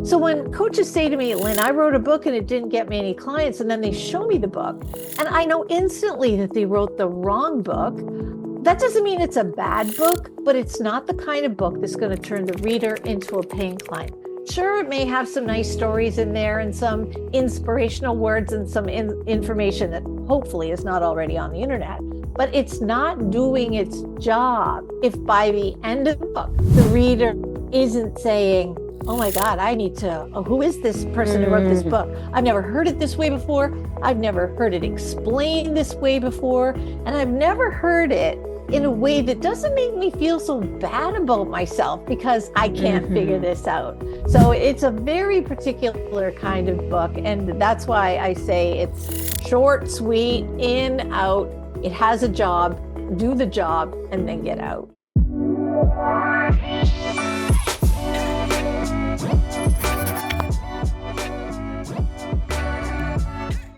So when coaches say to me, Lynn, I wrote a book and it didn't get me any clients, and then they show me the book, and I know instantly that they wrote the wrong book, that doesn't mean it's a bad book, but it's not the kind of book that's going to turn the reader into a paying client. Sure, it may have some nice stories in there and some inspirational words and some information that hopefully is not already on the internet, but it's not doing its job if by the end of the book, the reader isn't saying, oh my God, who is this person who wrote this book? I've never heard it this way before. I've never heard it explained this way before. And I've never heard it in a way that doesn't make me feel so bad about myself because I can't figure this out. So it's a very particular kind of book. And that's why I say it's short, sweet, in, out. It has a job, do the job, and then get out.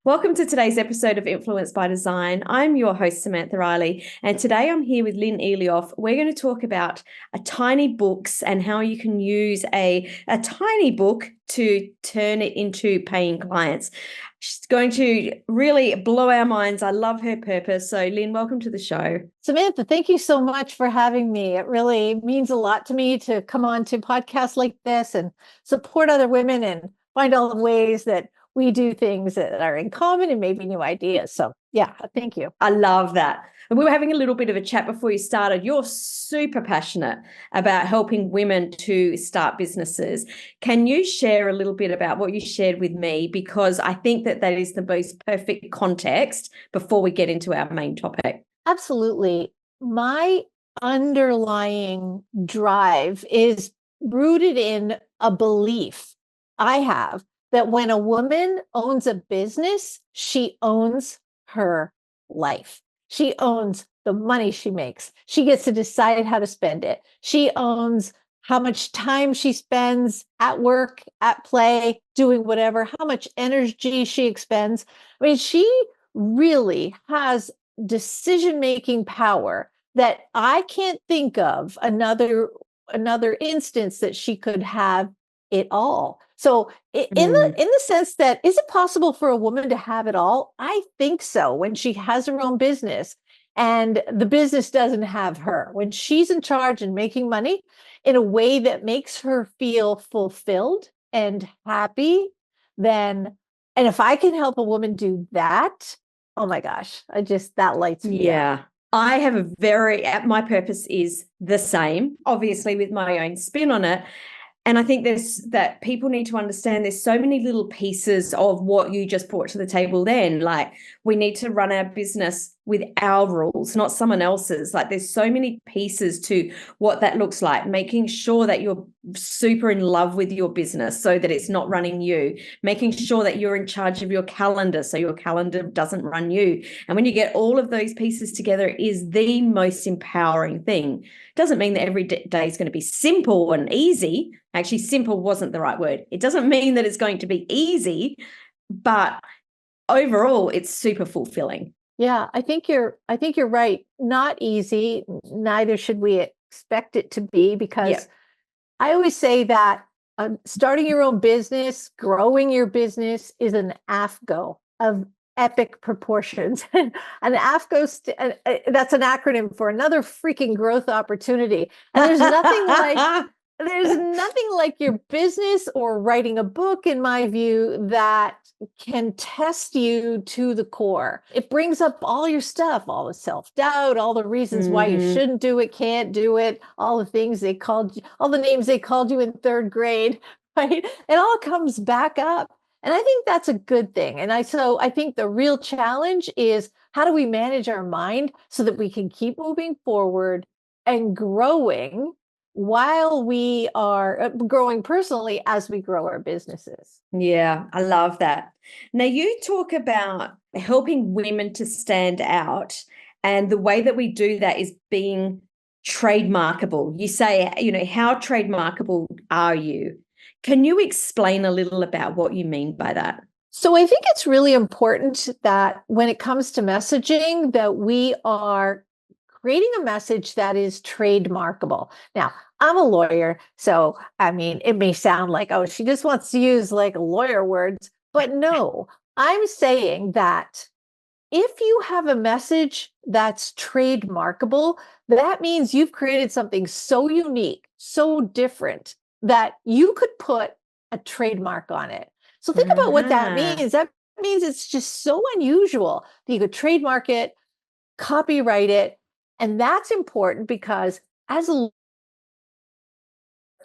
Welcome to today's episode of Influence by Design. I'm your host, Samantha Riley, and today I'm here with Lin Eleoff. We're going to talk about tiny books and how you can use a tiny book to turn it into paying clients. She's going to really blow our minds. I love her purpose. So, Lin, welcome to the show. Samantha, thank you so much for having me. It really means a lot to me to come on to podcasts like this and support other women and find all the ways that we do things that are in common and maybe new ideas. So yeah, thank you. I love that. And we were having a little bit of a chat before you started. You're super passionate about helping women to start businesses. Can you share a little bit about what you shared with me? Because I think that is the most perfect context before we get into our main topic. Absolutely. My underlying drive is rooted in a belief I have that when a woman owns a business, she owns her life. She owns the money she makes. She gets to decide how to spend it. She owns how much time she spends at work, at play, doing whatever, how much energy she expends. I mean, she really has decision-making power that I can't think of another instance that she could have it all. So in the sense that, is it possible for a woman to have it all? I think so. When she has her own business and the business doesn't have her, when she's in charge and making money in a way that makes her feel fulfilled and happy, then, and if I can help a woman do that, oh my gosh, that lights me up. I have my purpose is the same, obviously with my own spin on it. And I think that people need to understand there's so many little pieces of what you just brought to the table then. Like, we need to run our business with our rules, not someone else's. Like, there's so many pieces to what that looks like, making sure that you're super in love with your business so that it's not running you, making sure that you're in charge of your calendar so your calendar doesn't run you. And when you get all of those pieces together, it is the most empowering thing. It doesn't mean that every day is going to be simple and easy. Actually, simple wasn't the right word. It doesn't mean that it's going to be easy, but overall, it's super fulfilling. Yeah, I think you're right. Not easy. Neither should we expect it to be, because I always say that starting your own business, growing your business is an AFGO of epic proportions. An AFGO, that's an acronym for another freaking growth opportunity. And there's nothing like your business or writing a book, in my view, that can test you to the core. It brings up all your stuff, all the self-doubt, all the reasons why you shouldn't do it, can't do it, all the things they called you, all the names they called you in third grade, right? It all comes back up. And I think that's a good thing. And I think the real challenge is, how do we manage our mind so that we can keep moving forward and growing while we are growing personally as we grow our businesses? Yeah, I love that. Now, you talk about helping women to stand out, and the way that we do that is being trademarkable. You say, how trademarkable are you? Can you explain a little about what you mean by that? So I think it's really important that when it comes to messaging, that we are creating a message that is trademarkable. Now, I'm a lawyer. So, I mean, it may sound like, oh, she just wants to use like lawyer words, but no, I'm saying that if you have a message that's trademarkable, that means you've created something so unique, so different that you could put a trademark on it. So think about what that Ah. means. That means it's just so unusual that you could trademark it, copyright it. And that's important because as a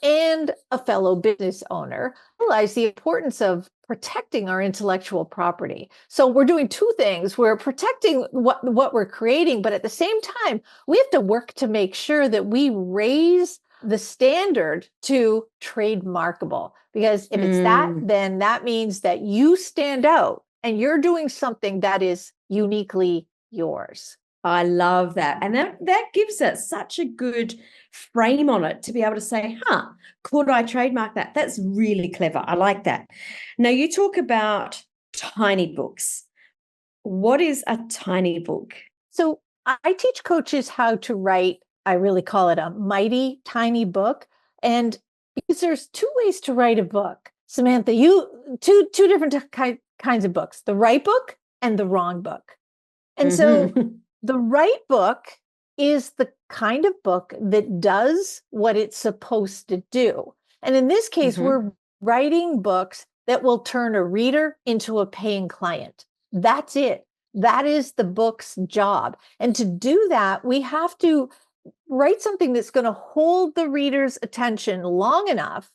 and a fellow business owner realize the importance of protecting our intellectual property. So we're doing two things. We're protecting what we're creating, but at the same time, we have to work to make sure that we raise the standard to trademarkable. Because if it's that, then that means that you stand out and you're doing something that is uniquely yours. I love that. And that gives it such a good frame on it to be able to say, could I trademark that? That's really clever. I like that. Now, you talk about tiny books. What is a tiny book? So I teach coaches how to write, I really call it a mighty tiny book. And because there's two ways to write a book, Samantha, two different kinds of books, the right book and the wrong book. And so the right book is the kind of book that does what it's supposed to do. And in this case, we're writing books that will turn a reader into a paying client. That's it. That is the book's job. And to do that, we have to write something that's going to hold the reader's attention long enough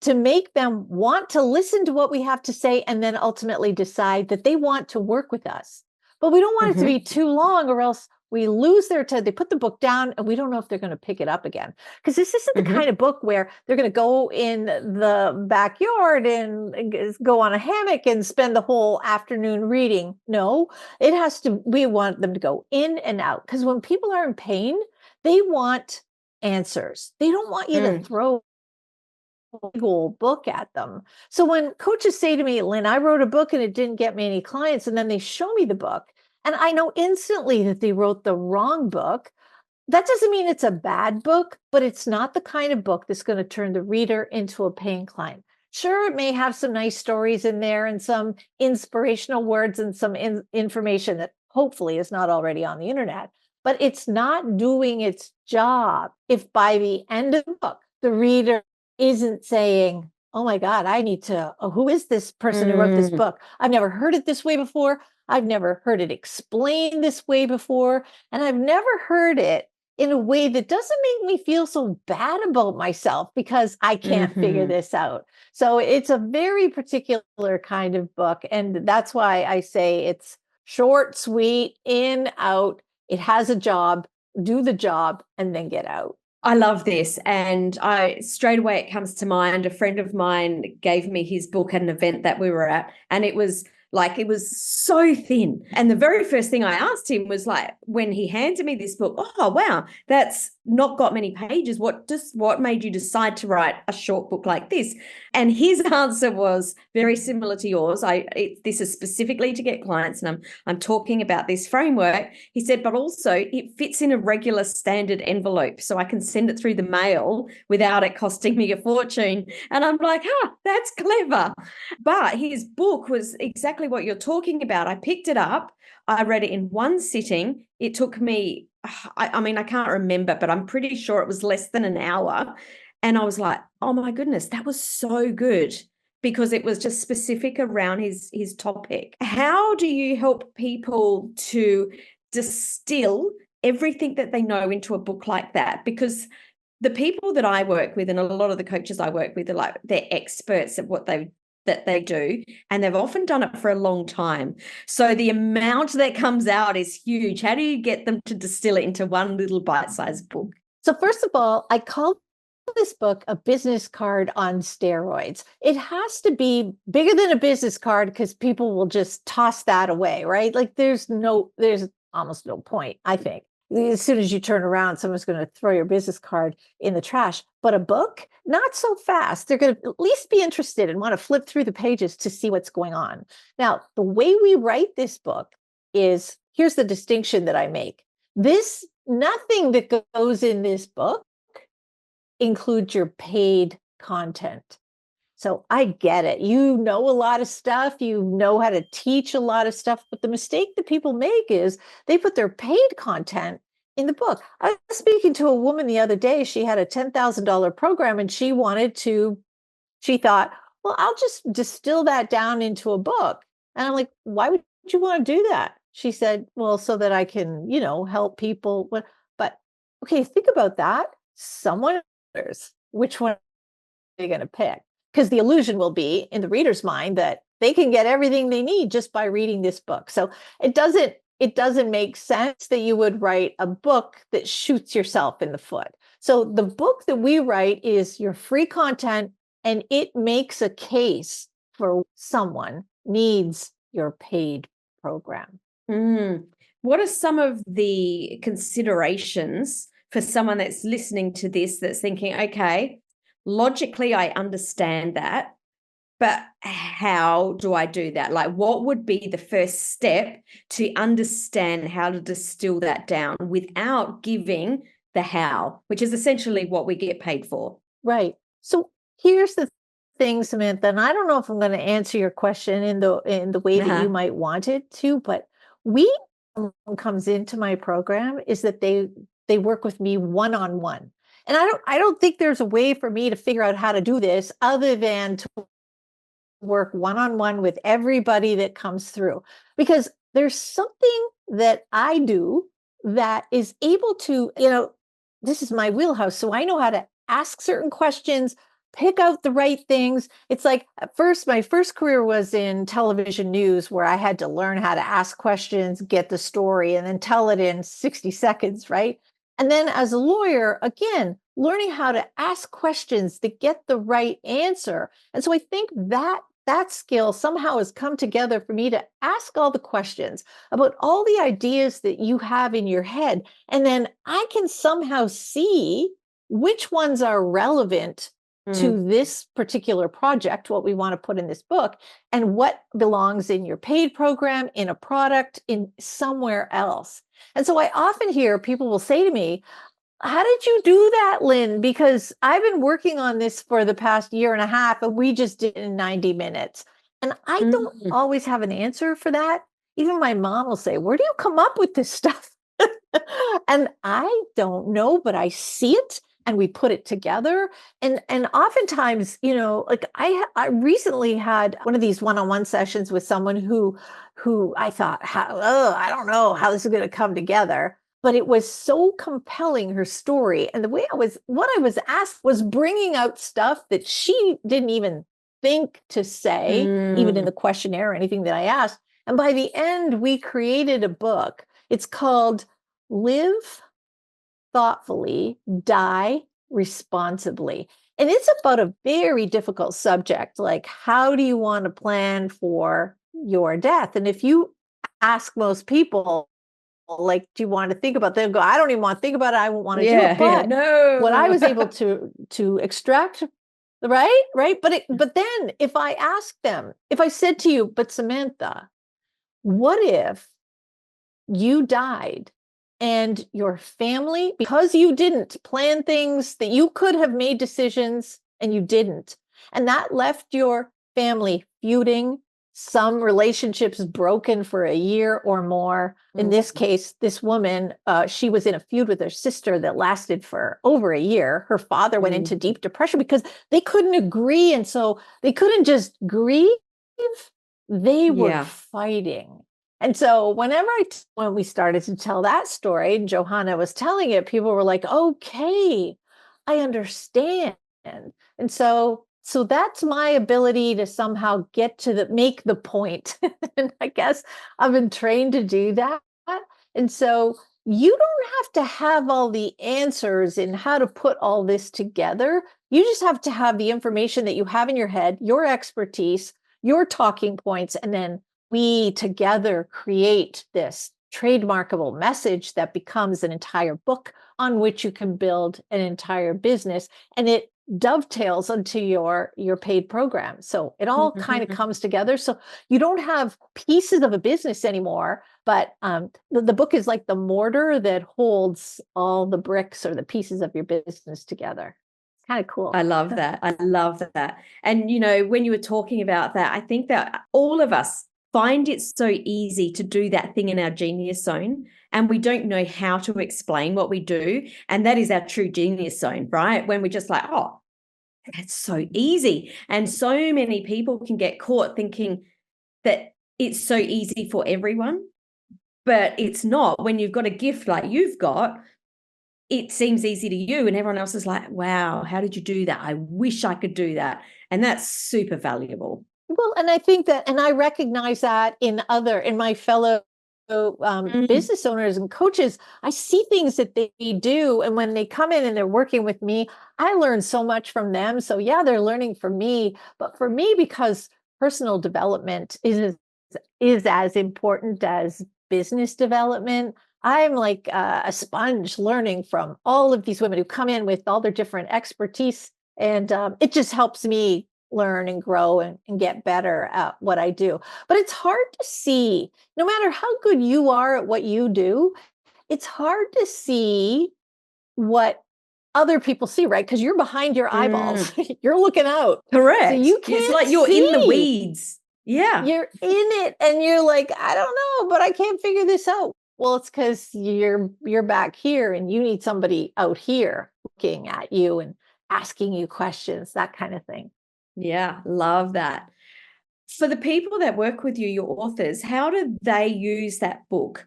to make them want to listen to what we have to say and then ultimately decide that they want to work with us. But we don't want it to be too long or else we lose their attention. They put the book down and we don't know if they're going to pick it up again. Because this isn't the kind of book where they're going to go in the backyard and go on a hammock and spend the whole afternoon reading. No, we want them to go in and out. Because when people are in pain, they want answers. They don't want you to throw a old book at them. So when coaches say to me, Lynn, I wrote a book and it didn't get me any clients, and then they show me the book, and I know instantly that they wrote the wrong book, that doesn't mean it's a bad book, but it's not the kind of book that's going to turn the reader into a paying client. Sure, it may have some nice stories in there and some inspirational words and some information that hopefully is not already on the internet, but it's not doing its job if by the end of the book, the reader isn't saying, oh my God, who is this person who wrote this book? I've never heard it this way before. I've never heard it explained this way before. And I've never heard it in a way that doesn't make me feel so bad about myself because I can't figure this out. So it's a very particular kind of book. And that's why I say it's short, sweet, in, out. It has a job, do the job, and then get out. I love this. And straight away it comes to mind. A friend of mine gave me his book at an event that we were at, and it was so thin. And the very first thing I asked him was like, when he handed me this book, oh, wow, that's not got many pages. What made you decide to write a short book like this? And his answer was very similar to yours. This is specifically to get clients, and I'm talking about this framework. He said, but also it fits in a regular standard envelope, so I can send it through the mail without it costing me a fortune. And I'm like, that's clever. But his book was exactly what you're talking about. I picked it up. I read it in one sitting. It took me, I mean, I can't remember, but I'm pretty sure it was less than an hour. And I was like, oh my goodness, that was so good, because it was just specific around his topic. How do you help people to distill everything that they know into a book like that? Because the people that I work with, and a lot of the coaches I work with, are like, they're experts at what they do, and they've often done it for a long time. So the amount that comes out is huge. How do you get them to distill it into one little bite-sized book? So first of all, I call this book a business card on steroids. It has to be bigger than a business card because people will just toss that away, right? Like there's almost no point, I think. As soon as you turn around, someone's going to throw your business card in the trash. But a book, not so fast. They're going to at least be interested and want to flip through the pages to see what's going on. Now, the way we write this book is, here's the distinction that I make. Nothing that goes in this book include your paid content. So I get it. You know a lot of stuff, you know how to teach a lot of stuff, but the mistake that people make is they put their paid content in the book. I was speaking to a woman the other day. She had a $10,000 program and she thought, well, I'll just distill that down into a book. And I'm like, why would you want to do that? She said, well, so that I can, help people. But okay, think about that. Someone others, which one are they going to pick? Because the illusion will be in the reader's mind that they can get everything they need just by reading this book. So it doesn't make sense that you would write a book that shoots yourself in the foot. So the book that we write is your free content, and it makes a case for someone needs your paid program. What are some of the considerations for someone that's listening to this that's thinking, okay, logically I understand that, but how do I do that? Like, what would be the first step to understand how to distill that down without giving the how, which is essentially what we get paid for? Right. So here's the thing, Samantha, and I don't know if I'm going to answer your question in the way that you might want it to, but someone comes into my program is that they work with me one-on-one. And I don't think there's a way for me to figure out how to do this other than to work one-on-one with everybody that comes through, because there's something that I do that is able to, this is my wheelhouse. So I know how to ask certain questions, pick out the right things. It's like at first, my first career was in television news, where I had to learn how to ask questions, get the story, and then tell it in 60 seconds, right? And then as a lawyer, again, learning how to ask questions to get the right answer. And so I think that skill somehow has come together for me to ask all the questions about all the ideas that you have in your head. And then I can somehow see which ones are relevant to this particular project, what we want to put in this book, and what belongs in your paid program, in a product, in somewhere else. And so I often hear people will say to me, how did you do that, Lynn? Because I've been working on this for the past year and a half, and we just did it in 90 minutes. And I don't always have an answer for that. Even my mom will say, where do you come up with this stuff? And I don't know, but I see it and we put it together. And oftentimes, like I recently had one of these one-on-one sessions with someone who I thought, I don't know how this is going to come together. But it was so compelling, her story. And what I was asked was bringing out stuff that she didn't even think to say, even in the questionnaire or anything that I asked. And by the end, we created a book. It's called Live Thoughtfully, Die Responsibly. And it's about a very difficult subject, like how do you want to plan for your death? And if you ask most people, like, do you want to think about that? Go, I don't even want to think about it. I won't want to do it. But no. What I was able to extract, right. But then if I said to you, but Samantha, what if you died and your family, because you didn't plan things that you could have made decisions and you didn't, and that left your family feuding, some relationships broken for a year or more. In this case, this woman, she was in a feud with her sister that lasted for over a year. Her father went into deep depression because they couldn't agree. And so they couldn't just grieve. They were fighting. And so when we started to tell that story, and Johanna was telling it, people were like, okay, I understand. And so that's my ability to somehow make the point. And I guess I've been trained to do that. And so you don't have to have all the answers in how to put all this together. You just have to have the information that you have in your head, your expertise, your talking points, and then we together create this trademarkable message that becomes an entire book on which you can build an entire business. And it dovetails into your paid program. So it all kind of comes together. So you don't have pieces of a business anymore, but the book is like the mortar that holds all the bricks or the pieces of your business together. kind of cool. I love that. I love that. And, you know, when you were talking about that, I think that all of us find it so easy to do that thing in our genius zone, and we don't know how to explain what we do. And that is our true genius zone, right? When we're just like, oh, that's so easy. And so many people can get caught thinking that it's so easy for everyone, but it's not. When you've got a gift like you've got, it seems easy to you, and everyone else is like, wow, how did you do that? I wish I could do that. And that's super valuable. Well, and I think that, and I recognize that in my fellow business owners and coaches. I see things that they do. And when they come in and they're working with me, I learn so much from them. So yeah, they're learning from me, but for me, because personal development is as important as business development. I'm like a sponge learning from all of these women who come in with all their different expertise. And it just helps me learn and grow and get better at what I do. But it's hard to see, no matter how good you are at what you do, it's hard to see what other people see, right? Because you're behind your eyeballs. You're looking out. Correct. So you It's can't like you're see. in the weeds. Yeah. You're in it and you're like, I don't know, but I can't figure this out. Well, it's because you're back here and you need somebody out here looking at you and asking you questions, that kind of thing. Yeah, love that. For the people that work with you, your authors, how do they use that book?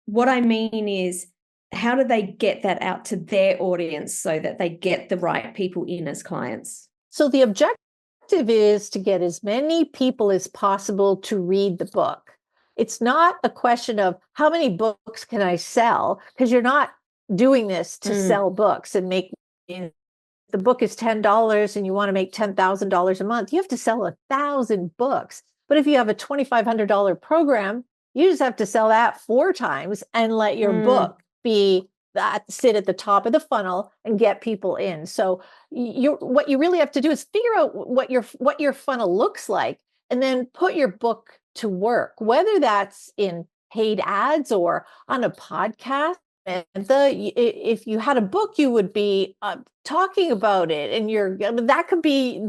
What I mean is, how do they get that out to their audience so that they get the right people in as clients? So the objective is to get as many people as possible to read the book. It's not a question of how many books can I sell, because you're not doing this to sell books and make. The book is $10 and you want to make $10,000 a month, you have to sell 1,000 books. But if you have a $2,500 program, you just have to sell that 4 times and let your book be that, sit at the top of the funnel and get people in. So what you really have to do is figure out what your funnel looks like, and then put your book to work, whether that's in paid ads or on a podcast. And if you had a book, you would be talking about it, and that could be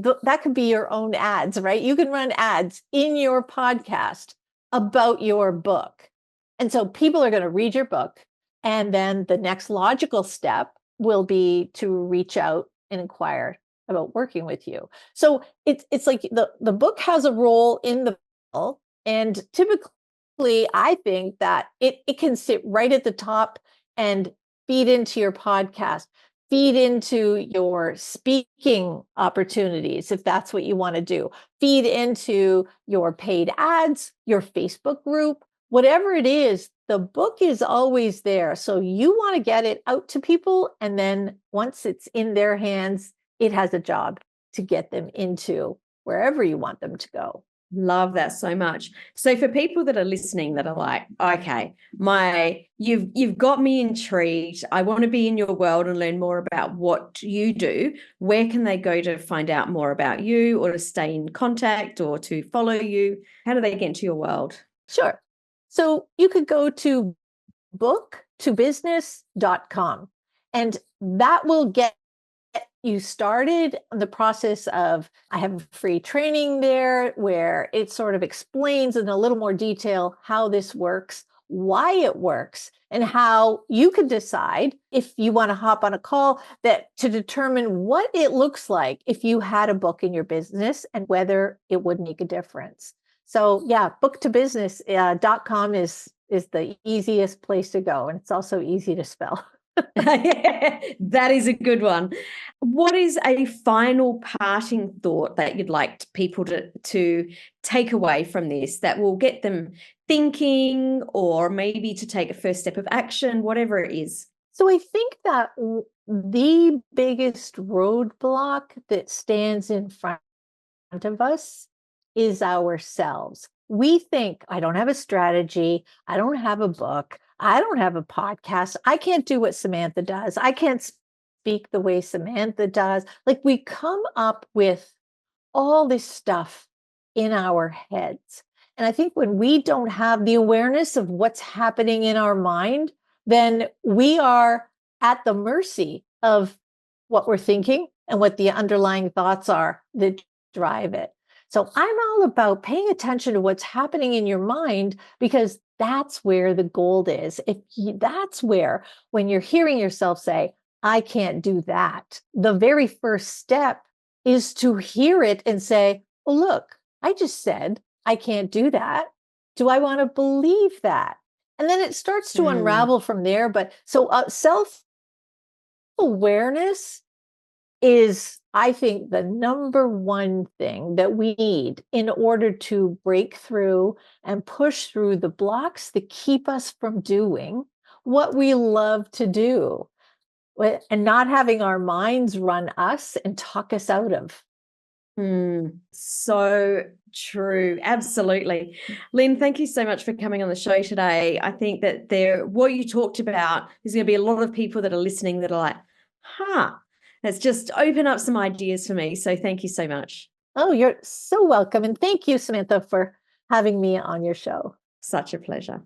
your own ads, right? You can run ads in your podcast about your book, and so people are going to read your book, and then the next logical step will be to reach out and inquire about working with you. So it's like the book has a role in the funnel, and typically I think that it can sit right at the top and feed into your podcast, feed into your speaking opportunities, if that's what you want to do, feed into your paid ads, your Facebook group, whatever it is, the book is always there. So you want to get it out to people. And then once it's in their hands, it has a job to get them into wherever you want them to go. Love that so much. So for people that are listening that are like, okay, you've got me intrigued. I want to be in your world and learn more about what you do. Where can they go to find out more about you, or to stay in contact, or to follow you? How do they get into your world? Sure. So you could go to booktobusiness.com, and that will get you started on the process of, I have free training there where it sort of explains in a little more detail how this works, why it works, and how you can decide if you want to hop on a call to determine what it looks like if you had a book in your business and whether it would make a difference. So yeah, booktobusiness.com is the easiest place to go. And it's also easy to spell. That is a good one. What is a final parting thought that you'd like people to take away from this that will get them thinking, or maybe to take a first step of action, whatever it is? So I think that the biggest roadblock that stands in front of us is ourselves. We think, I don't have a strategy, I don't have a book, I don't have a podcast, I can't do what Samantha does, I can't speak the way Samantha does. Like, we come up with all this stuff in our heads. And I think when we don't have the awareness of what's happening in our mind, then we are at the mercy of what we're thinking, and what the underlying thoughts are that drive it. So I'm all about paying attention to what's happening in your mind, because that's where the gold is. That's where, when you're hearing yourself say, I can't do that, the very first step is to hear it and say, oh, look, I just said I can't do that. Do I want to believe that? And then it starts to unravel from there. But so self awareness is, I think, the number one thing that we need in order to break through and push through the blocks that keep us from doing what we love to do, and not having our minds run us and talk us out of. So true. Absolutely. Lynn, thank you so much for coming on the show today. I think that what you talked about, there's going to be a lot of people that are listening that are like, it's just opened up some ideas for me. So thank you so much. Oh, you're so welcome. And thank you, Samantha, for having me on your show. Such a pleasure.